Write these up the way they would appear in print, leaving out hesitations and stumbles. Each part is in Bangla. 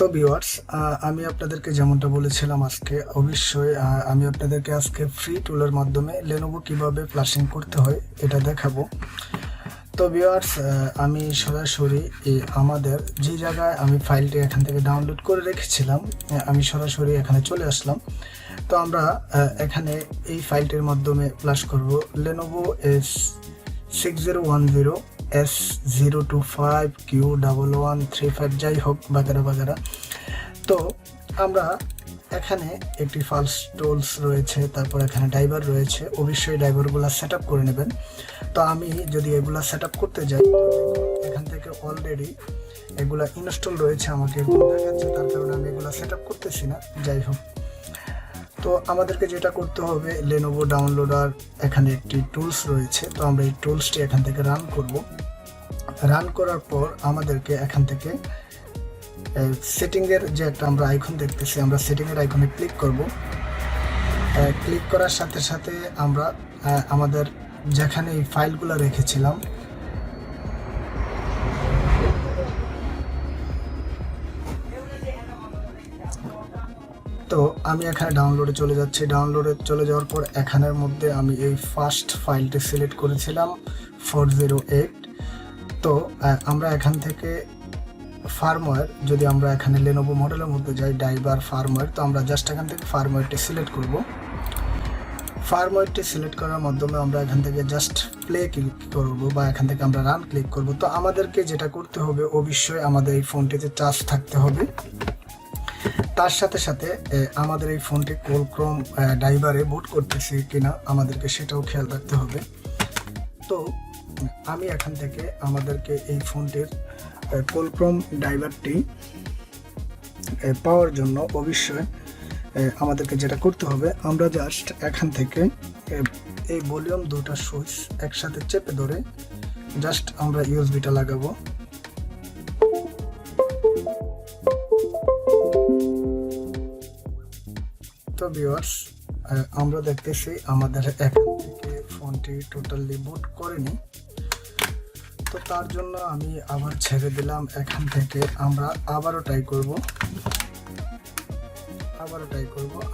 তো ভিউয়ার্স, আমি আপনাদেরকে যেমনটা বলেছিলাম আজকে অবশ্যই আমি আপনাদেরকে আজকে ফ্রি টুলের মাধ্যমে লেনোভো কিভাবে ফ্ল্যাশিং করতে হয় এটা দেখাবো। তো ভিউয়ার্স, আমি সরাসরি আমাদের যে জায়গায় আমি ফাইলটি এখান থেকে ডাউনলোড করে রেখেছিলাম আমি সরাসরি এখানে চলে আসলাম। তো আমরা এখানে এই ফাইলটির মাধ্যমে ফ্ল্যাশ করব লেনোভো S6010 S025Q1135 যাই হোক বাগেরা বাগেরা। তো আমরা এখানে একটি ফালস টুলস রয়েছে, তারপর এখানে ড্রাইভার রয়েছে, অবশ্যই ড্রাইভারগুলো সেট আপ করে নেবেন। তো আমি যদি এগুলা সেট আপ করতে যাই এখান থেকে অলরেডি এগুলা ইনস্টল রয়েছে, আমাকে এগুলো দেখাচ্ছে, তার কারণে আমি এগুলা সেট আপ করতেছি না। যাই হোক, তো আমাদেরকে যেটা করতে হবে লেনোভো ডাউনলোডার এখানে একটি টুলস রয়েছে, তো আমরা এই টুলসটি এখান থেকে রান করব। রান করার পর আমাদেরকে এখান থেকে সেটিংয়ের যে একটা আমরা আইকন দেখতেছি, আমরা সেটিংয়ের আইকনে ক্লিক করব। ক্লিক করার সাথে সাথে আমরা আমাদের যেখানে এই ফাইলগুলো রেখেছিলাম তো আমি এখানে ডাউনলোডে চলে যাচ্ছি। ডাউনলোডে চলে যাওয়ার পর এখানের মধ্যে আমি এই ফার্স্ট ফাইলটি সিলেক্ট করেছিলাম 408। তো আমরা এখান থেকে ফার্মওয়্যার, যদি আমরা এখানে লেনোভো মডেলের মধ্যে যাই ড্রাইভার ফার্মওয়্যার, তো আমরা জাস্ট এখান থেকে ফার্মওয়্যারটি সিলেক্ট করব। ফার্মওয়্যারটি সিলেক্ট করার মাধ্যমে আমরা এখান থেকে জাস্ট প্লে ক্লিক করব বা এখান থেকে আমরা রান ক্লিক করব। তো আমাদেরকে যেটা করতে হবে অবশ্যই আমাদের এই ফোনটিতে চার্জ থাকতে হবে, তার সাথে সাথে আমাদের এই ফোনটি গুগল ক্রোম ড্রাইভারে বুট করতেছি কিনা আমাদেরকে সেটাও খেয়াল রাখতে হবে। তো আমি এখান থেকে আমাদেরকে এই ফোনটির গুগল ক্রোম ড্রাইভারটি পাওয়ার জন্য অবশ্যই আমাদেরকে যেটা করতে হবে, আমরা জাস্ট এখান থেকে এই ভলিউম দুটা সুইচ একসাথে চেপে ধরে জাস্ট আমরা ইউএসবিটা লাগাবো। তো ভিউয়ার্স, আমরা দেখতেছি আমাদের এখান থেকে ফোনটি টোটালি বুট করেনি। তো তার জন্য আমি আবার ছেড়ে দিলাম। এখান থেকে আমরা আবারও ট্রাই করব।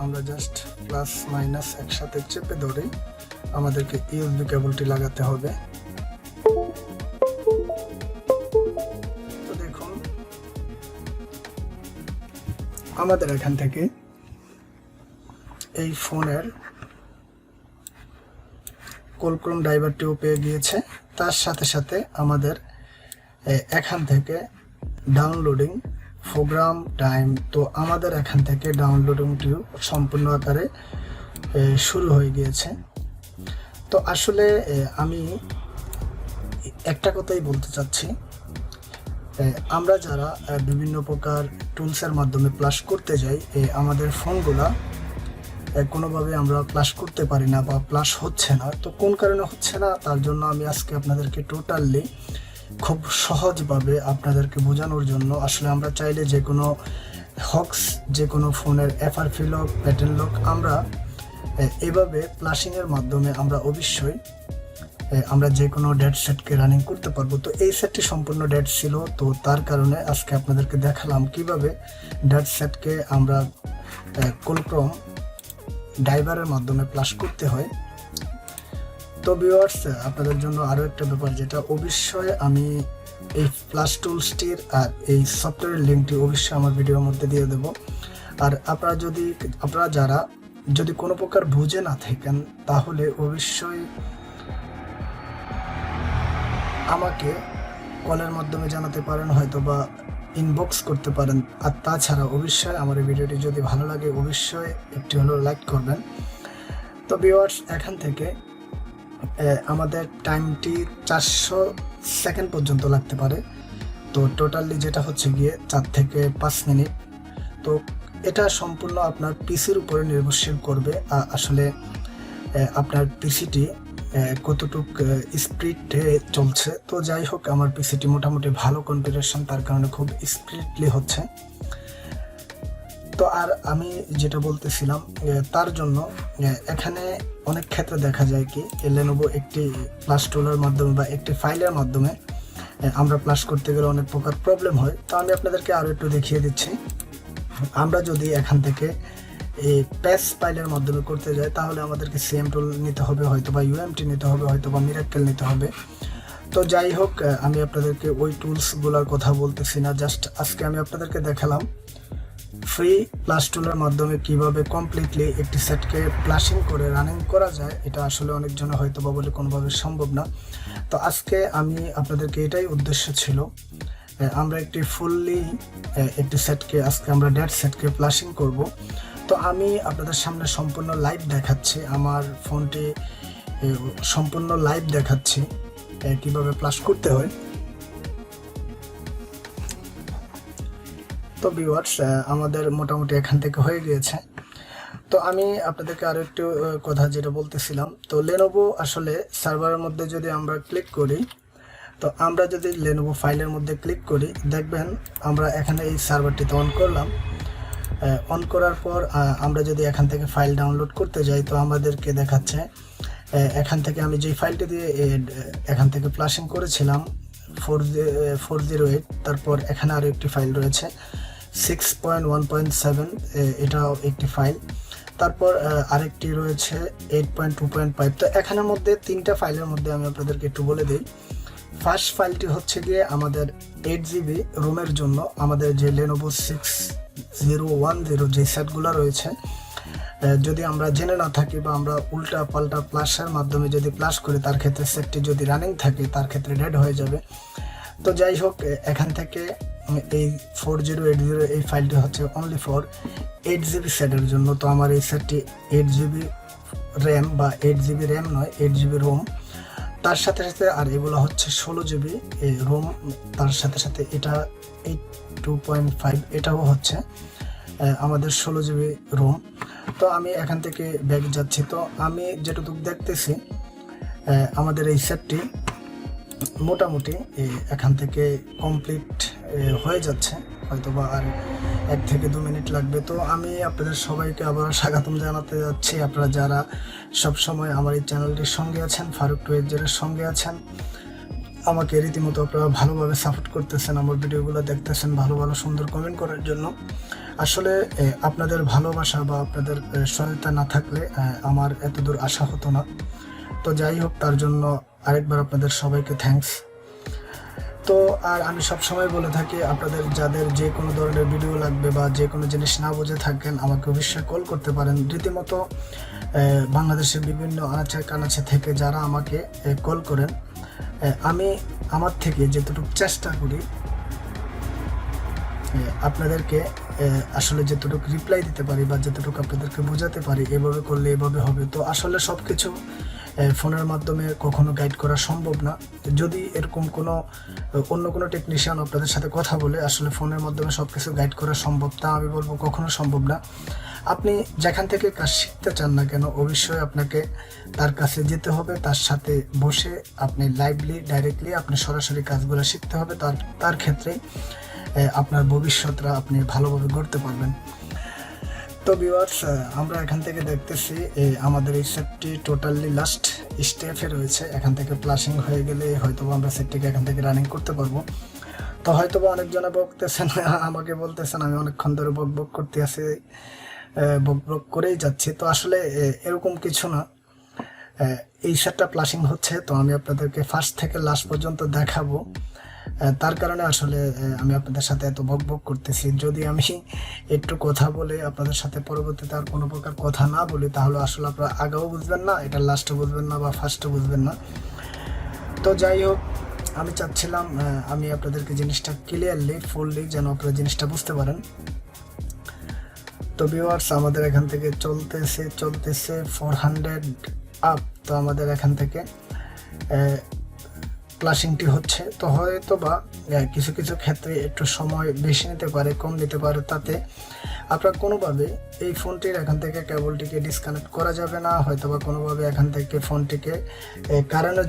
আমরা জাস্ট প্লাস মাইনাস একসাথে চেপে ধরে আমাদেরকে ইউএসবি কেবলটি লাগাতে হবে। তো দেখুন আমাদের এখান থেকে এই ফোনের গুগল ক্রোম ড্রাইভারটিও পেয়ে গিয়েছে। তার সাথে সাথে আমাদের এখান থেকে ডাউনলোডিং প্রোগ্রাম টাইম, তো আমাদের এখান থেকে ডাউনলোডিংটিও সম্পূর্ণ আকারে শুরু হয়ে গিয়েছে। তো আসলে আমি একটা কথাই বলতে চাচ্ছি, আমরা যারা বিভিন্ন প্রকার টুলসের মাধ্যমে প্লাস করতে যাই আমাদের ফোনগুলা কোনোভাবে আমরা প্লাস করতে পারি না বা প্লাস হচ্ছে না। তো কোন কারণে হচ্ছে না তার জন্য আমি আজকে আপনাদেরকে টোটালি খুব সহজভাবে আপনাদেরকে বোঝানোর জন্য, আসলে আমরা চাইলে যে কোনো হক্স, যে কোনো ফোনের এফআরপি লক, প্যাটার্ন লক আমরা এভাবে প্লাসিংয়ের মাধ্যমে আমরা অবশ্যই আমরা যে কোনো ডেড সেটকে রানিং করতে পারবো। তো এই সেটটি সম্পূর্ণ ডেড ছিল, তো তার কারণে আজকে আপনাদেরকে দেখালাম কিভাবে ডেড সেটকে আমরা গুগল ক্রোম ড্রাইভারের মাধ্যমে প্লাস করতে হয়। তো ভিউয়ার্স, আপনাদের জন্য আরও একটা ব্যাপার, যেটা অবশ্যই আমি এই প্লাস টুলসটির আর এই সফটওয়্যারের লিঙ্কটি অবশ্যই আমার ভিডিওর মধ্যে দিয়ে দেব। আর আপনারা যারা যদি কোনো প্রকার বুঝে না থাকেন তাহলে অবশ্যই আমাকে কলের মাধ্যমে জানাতে পারেন, হয়তো বা ইনবক্স করতে পারেন। আর তাছাড়া অবশ্যই আমার এই ভিডিওটি যদি ভালো লাগে অবশ্যই একটি হলেও লাইক করবেন। তো ভিউয়ার্স, এখান থেকে আমাদের টাইমটি 400 সেকেন্ড পর্যন্ত লাগতে পারে। তো টোটালি যেটা হচ্ছে গিয়ে 4 থেকে 5 মিনিট। তো এটা সম্পূর্ণ আপনার পিসির উপরে নির্ভরশীল করবে, আসলে আপনার পিসিটি কতটুক স্পিডে চলছে। তো যাই হোক, আমার পিসিটি মোটামুটি ভালো কনফিগারেশন, তার কারণে খুব স্পিডলি হচ্ছে। তো আর আমি যেটা বলতেছিলাম, তার জন্য এখানে অনেক ক্ষেত্রে দেখা যায় কি লেনোভো একটি প্লাস টুলের মাধ্যমে বা একটি ফাইলের মাধ্যমে আমরা প্লাস করতে গেলে অনেক প্রকার প্রবলেম হয়। তো আমি আপনাদেরকে আরও একটু দেখিয়ে দিচ্ছি। আমরা যদি এখান থেকে এই প্যাচ ফাইলের মাধ্যমে করতে যাই তাহলে আমাদেরকে সিএম টুল নিতে হবে, হয়তো বা ইউএমটি নিতে হবে, হয়তো বা মিরাক্কেল নিতে হবে। তো যাই হোক, আমি আপনাদেরকে ওই টুলসগুলোর কথা বলতেছি না, জাস্ট আজকে আমি আপনাদেরকে দেখালাম ফ্রি প্লাস টুলের মাধ্যমে কিভাবে কমপ্লিটলি একটি সেটকে প্লাসিং করে রানিং করা যায়। এটা আসলে অনেকজনের হয়তো বা বলে কোনোভাবে সম্ভব না। তো আজকে আমি আপনাদেরকে এটাই উদ্দেশ্য ছিল, আমরা একটি ফুললি একটি সেটকে আজকে আমরা ডেড সেটকে প্লাসিং করব। তো আমি আপনাদের সামনে সম্পূর্ণ লাইভ দেখাচ্ছি, আমার ফোনটি সম্পূর্ণ লাইভ দেখাচ্ছি কিভাবে প্লাস করতে হয়। তো ভিউয়ার্স, আমাদের মোটামুটি এখান থেকে হয়ে গিয়েছে। তো আমি আপনাদেরকে আরো একটু কথা যেটা বলতেছিলাম, তো লেনোভো আসলে সার্ভারের মধ্যে যদি আমরা ক্লিক করি, তো আমরা যদি লেনোভো ফাইলের মধ্যে ক্লিক করি, দেখবেন আমরা এখানে এই সার্ভারটিতে অন করলাম। অন করার পর আমরা যদি এখান থেকে ফাইল ডাউনলোড করতে যাই, তো আমাদেরকে দেখাচ্ছে এখান থেকে আমি যেই ফাইলটি দিয়ে এখান থেকে প্লাসিং করেছিলাম 408, তারপর এখানে আরও একটি ফাইল রয়েছে 6.1.7, এটাও একটি ফাইল, তারপর আরেকটি রয়েছে 8.2.5। তো এখানের মধ্যে তিনটা ফাইলের মধ্যে আমি আপনাদেরকে একটু বলে দিই। ফার্স্ট ফাইলটি হচ্ছে গিয়ে আমাদের 8GB রোমের জন্য, আমাদের যে লেনোভো 6010 যে সেটগুলো রয়েছে, যদি আমরা জেনে না থাকি বা আমরা উল্টা পাল্টা প্লাসের মাধ্যমে যদি প্লাস করি, তার ক্ষেত্রে সেটটি যদি রানিং থাকে তার ক্ষেত্রে ডেড হয়ে যাবে। তো যাই হোক, এখান থেকে এই 4080 এই ফাইলটি হচ্ছে অনলি ফর 8GB সেটের জন্য। তো আমার এই সেটটি 8GB র্যাম বা 8GB র্যাম নয়, 8GB রোম, তার সাথে সাথে আর এগুলো হচ্ছে 16GB রোম, তার সাথে সাথে এটা 8.2.5 এটাও হচ্ছে আমাদের 16GB রোম। তো আমি এখান থেকে ব্যাক যাচ্ছি। তো আমি যেটুকু দেখতেছি আমাদের এই সেটটি মোটামুটি এখান থেকে কমপ্লিট হয়ে যাচ্ছে, হয়তো বা আর 1 থেকে 2 মিনিট লাগবে। তো আমি আপনাদের সবাইকে আবার স্বাগতম জানাতে যাচ্ছি, আপনারা যারা সবসময় আমার এই চ্যানেলটির সঙ্গে আছেন, ফারুক টুয়েজের সঙ্গে আছেন, আমাকে রীতিমতো আপনারা ভালোভাবে সাপোর্ট করতেছেন, আমার ভিডিওগুলো দেখতেছেন, ভালো ভালো সুন্দর কমেন্ট করার জন্য। আসলে আপনাদের ভালোবাসা বা আপনাদের সহায়তা না থাকলে আমার এত দূর আসা হতো না। তো যাই হোক, তার জন্য আরেকবার আপনাদের সবাইকে থ্যাঙ্কস। তো আর আমি সবসময় বলে থাকি, আপনাদের যাদের যে কোনো ধরনের ভিডিও লাগবে বা যে কোনো জিনিস না বুঝে থাকেন, আমাকে অবশ্যই কল করতে পারেন। রীতিমতো বাংলাদেশের বিভিন্ন আনাচে কানাচে থেকে যারা আমাকে কল করেন, আমি আমার থেকে যেটুকু চেষ্টা করি আপনাদেরকে আসলে যেটুকু রিপ্লাই দিতে পারি বা যেটুকু আপনাদেরকে বোঝাতে পারি, এভাবে করলে এভাবে হবে। তো আসলে সব কিছু ফোনের মাধ্যমে কখনো গাইড করা সম্ভব না। যদি এরকম অন্য কোনো টেকনিশিয়ান আপনাদের সাথে কথা বলে আসলে ফোনের মাধ্যমে সব কিছু গাইড করা সম্ভব, তা আমি বলবো কখনো সম্ভব না। আপনি যেখান থেকে কাজ শিখতে চান না কেন, অবশ্যই আপনাকে তার কাছে যেতে হবে, তার সাথে বসে আপনি লাইভলি ডাইরেক্টলি আপনি সরাসরি কাজগুলো শিখতে হবে। তার ক্ষেত্রে আপনার ভবিষ্যৎটা আপনি ভালোভাবে গড়তে পারবেন। তো ভিউয়ার্স, আমরা এখান থেকে দেখতেছি আমাদের এই সেটটি টোটালি লাস্ট স্টেপে রয়েছে। এখান থেকে প্লাসিং হয়ে গেলে হয়তো আমরা সেটটিকে এখান থেকে রানিং করতে পারবো। তো হয়তো বা অনেকজনে বকতেছেন, আমাকে বলতেছেন আমি অনেকক্ষণ ধরে বক করতে আছি, বক করেই যাচ্ছি। তো আসলে এরকম কিছু না, এই সেটটা প্লাসিং হচ্ছে, তো আমি আপনাদেরকে ফার্স্ট থেকে লাস্ট পর্যন্ত দেখাবো। তার কারণে আসলে আমি আপনাদের সাথে এত বক করতেছি। যদি আমি একটু কথা বলে আপনাদের সাথে পরবর্তীতে আর কোনো প্রকার কথা না বলি, তাহলে আসলে আপনারা আগেও বুঝবেন না, এটা লাস্টে বুঝবেন না বা ফার্স্টে বুঝবেন না। তো যাই হোক, আমি চাচ্ছিলাম আমি আপনাদেরকে জিনিসটা ক্লিয়ারলি ফুললি যেন আপনারা জিনিসটা বুঝতে পারেন। তো ভিউয়ার্স, আমাদের এখান থেকে চলতেছে 400 আপ। তো আমাদের এখান থেকে প্লাসিংটি হচ্ছে। তো হয়তো বা কিছু কিছু ক্ষেত্রে একটু সময় বেশি নিতে পারে, কম নিতে পারে, তাতে আপনার কোনোভাবে এই ফোনটির এখান থেকে কেবলটিকে ডিসকানেক্ট করা যাবে না, হয়তো বা কোনোভাবে এখান থেকে ফোনটিকে কারেন্টও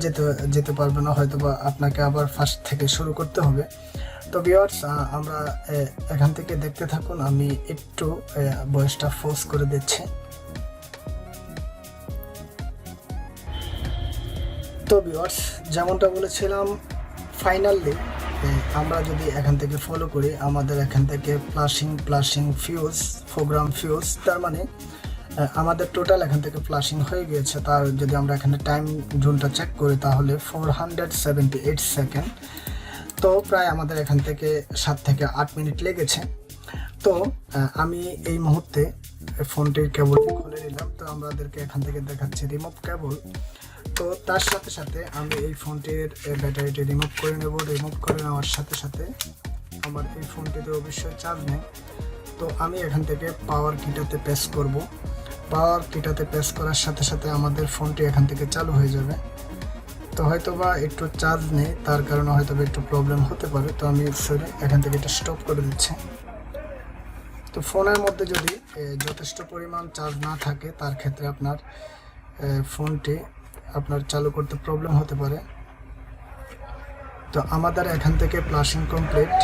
যেতে পারবে না, হয়তো বা আপনাকে আবার ফার্স্ট থেকে শুরু করতে হবে। তো ভিউয়ার্স, আমরা এখান থেকে দেখতে থাকুন, আমি একটু ভয়েসটা ফোর্স করে দিচ্ছি। তো ভিউয়ার্স, যেমনটা বলেছিলাম, ফাইনালি আমরা যদি এখান থেকে ফলো করি, আমাদের এখান থেকে প্লাসিং ফিউজ, প্রোগ্রাম ফিউজ, তার মানে আমাদের টোটাল এখান থেকে ফ্লাশিং হয়ে গিয়েছে। তার যদি আমরা এখানে টাইম জোনটা চেক করি তাহলে 478 সেকেন্ড। তো প্রায় আমাদের এখান থেকে 7 থেকে 8 মিনিট লেগেছে। তো আমি এই মুহূর্তে ফোনটির কেবলটি খুলে নিলাম। তো আমাদেরকে এখান থেকে দেখাচ্ছে রিমুভ কেবল। তো তার সাথে সাথে আমি এই ফোনটির ব্যাটারিটি রিমুভ করে নেব। রিমুভ করে নেওয়ার সাথে সাথে আমার এই ফোনটিতে অবশ্যই চার্জ নেই। তো আমি এখান থেকে পাওয়ার কিটাতে প্রেস করব। পাওয়ার কিটাতে প্রেস করার সাথে সাথে আমাদের ফোনটি এখান থেকে চালু হয়ে যাবে। তো হয়তো বা একটু চার্জ নেই, তার কারণে হয়তো বা একটু প্রবলেম হতে পারে। তো আমি এখান থেকে এটা স্টপ করে দিচ্ছি। তো ফোনের মধ্যে যদি যথেষ্ট পরিমাণ চার্জ না থাকে তার ক্ষেত্রে আপনার ফোনটি আপনার চালু করতে প্রবলেম হতে পারে। তো আমাদের এখান থেকে ফ্লাশিং কমপ্লিট।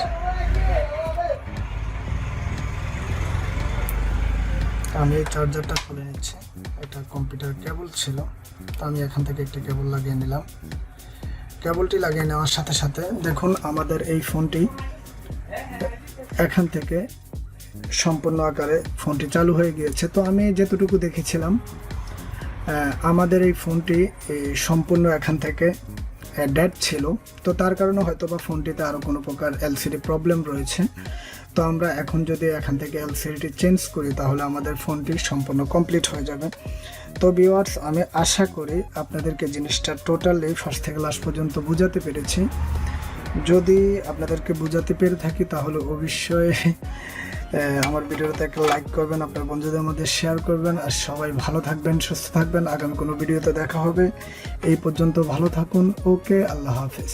আমি এই চার্জারটা খুলে নিচ্ছি। এটা কম্পিউটার কেবল ছিল, তো আমি এখান থেকে একটি কেবল লাগিয়ে নিলাম। কেবলটি লাগিয়ে নেওয়ার সাথে সাথে দেখুন আমাদের এই ফোনটি এখান থেকে সম্পূর্ণ আকারে ফোনটি চালু হয়ে গিয়েছে। তো আমি যেতটুকু দেখেছিলাম আমাদের এই ফোনটি সম্পূর্ণ এখান থেকে ডেড ছিল। তো তার কারণে হয়তো বা ফোনটিতে আরও কোনো প্রকার এলসিডি প্রবলেম রয়েছে। তো আমরা এখন যদি এখান থেকে এলসিডিটি চেঞ্জ করি তাহলে আমাদের ফোনটি সম্পূর্ণ কমপ্লিট হয়ে যাবে। তো ভিউয়ার্স, আমি আশা করি আপনাদেরকে জিনিসটা টোটালি ফার্স্ট থেকে লাস্ট পর্যন্ত বোঝাতে পেরেছি। যদি আপনাদেরকে বোঝাতে পেরে থাকি তাহলে অবশ্যই আমার ভিডিওতে একটা লাইক করবেন, আপনার বন্ধুদের মধ্যে শেয়ার করবেন। আর সবাই ভালো থাকবেন, সুস্থ থাকবেন। আগামী কোনো ভিডিওতে দেখা হবে। এই পর্যন্ত ভালো থাকুন। ওকে, আল্লাহ হাফেজ।